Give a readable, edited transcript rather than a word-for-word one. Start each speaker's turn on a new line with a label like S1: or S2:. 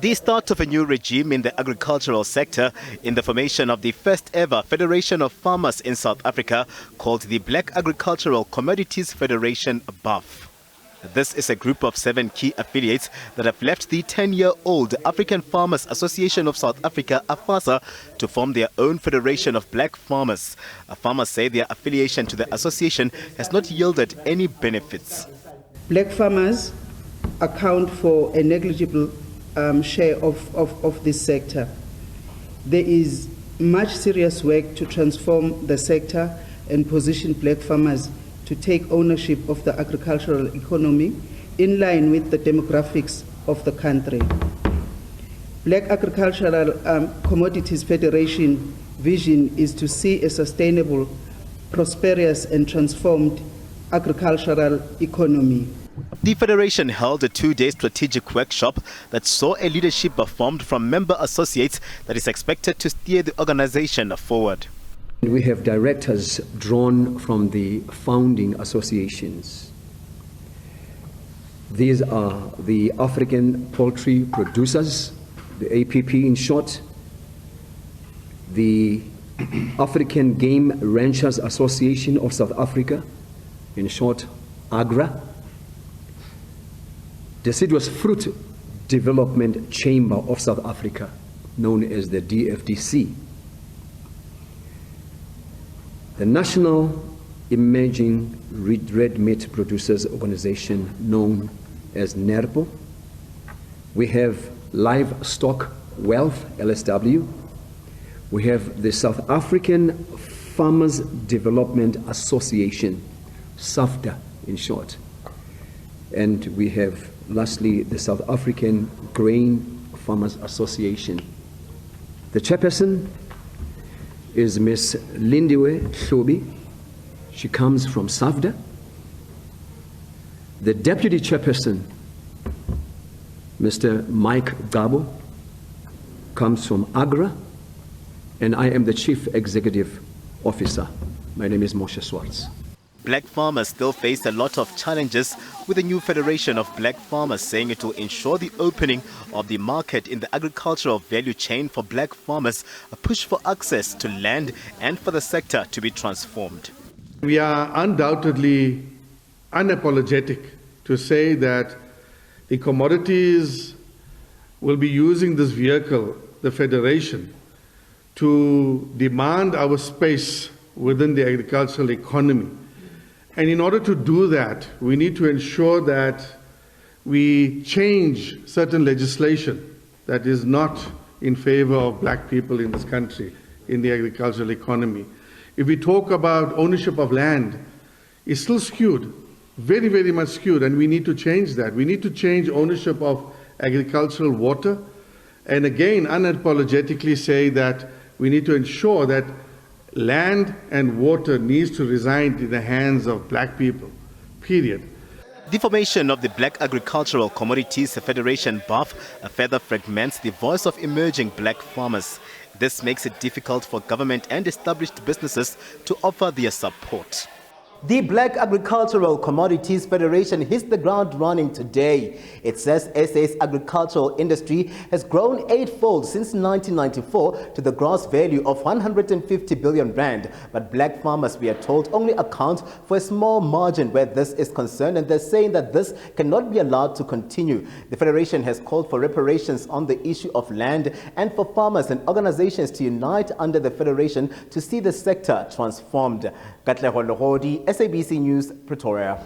S1: The start of a new regime in the agricultural sector in the formation of the first ever Federation of Farmers in South Africa called the Black Agricultural Commodities Federation BAF. This is a group of 7 key affiliates that have left the 10-year-old African Farmers Association of South Africa, AFASA, to form their own federation of black farmers. Farmers say their affiliation to the association has not yielded any benefits.
S2: Black farmers account for a negligible share of this sector. There is much serious work to transform the sector and position black farmers to take ownership of the agricultural economy in line with the demographics of the country. Black Agricultural Commodities Federation vision is to see a sustainable, prosperous and transformed agricultural economy.
S1: The Federation held a 2-day strategic workshop that saw a leadership formed from member associates that is expected to steer the organization forward.
S3: We have directors drawn from the founding associations. These are the African Poultry Producers, the APP in short, the African Game Ranchers Association of South Africa, in short, AGRA, Deciduous Fruit Development Chamber of South Africa, known as the DFDC, the National Emerging Red Meat Producers Organization, known as NERPO. We have Livestock Wealth, LSW. We have the South African Farmers Development Association, SAFDA in short. And we have, lastly, the South African Grain Farmers Association. The chairperson is Ms. Lindiwe Hlobi. She comes from SAFDA. The deputy chairperson, Mr. Mike Gabo, comes from AGRA, and I am the chief executive officer. My name is Moshe Swartz.
S1: Black farmers still face a lot of challenges, with the new Federation of Black Farmers saying it will ensure the opening of the market in the agricultural value chain for black farmers, a push for access to land and for the sector to be transformed.
S4: We are undoubtedly unapologetic to say that the commodities will be using this vehicle, the Federation, to demand our space within the agricultural economy. And in order to do that, we need to ensure that we change certain legislation that is not in favor of black people in this country, in the agricultural economy. If we talk about ownership of land, it's still skewed, very, very much skewed, and we need to change that. We need to change ownership of agricultural water, and again, unapologetically say that we need to ensure that land and water needs to reside in the hands of black people, period.
S1: The formation of the Black Agricultural Commodities Federation BAF further fragments the voice of emerging black farmers. This makes it difficult for government and established businesses to offer their support. The Black Agricultural Commodities Federation hits the ground running today. It says SA's agricultural industry has grown 8-fold since 1994 to the gross value of 150 billion rand. But black farmers, we are told, only account for a small margin where this is concerned, and they're saying that this cannot be allowed to continue. The Federation has called for reparations on the issue of land and for farmers and organizations to unite under the Federation to see the sector transformed. SABC News, Pretoria.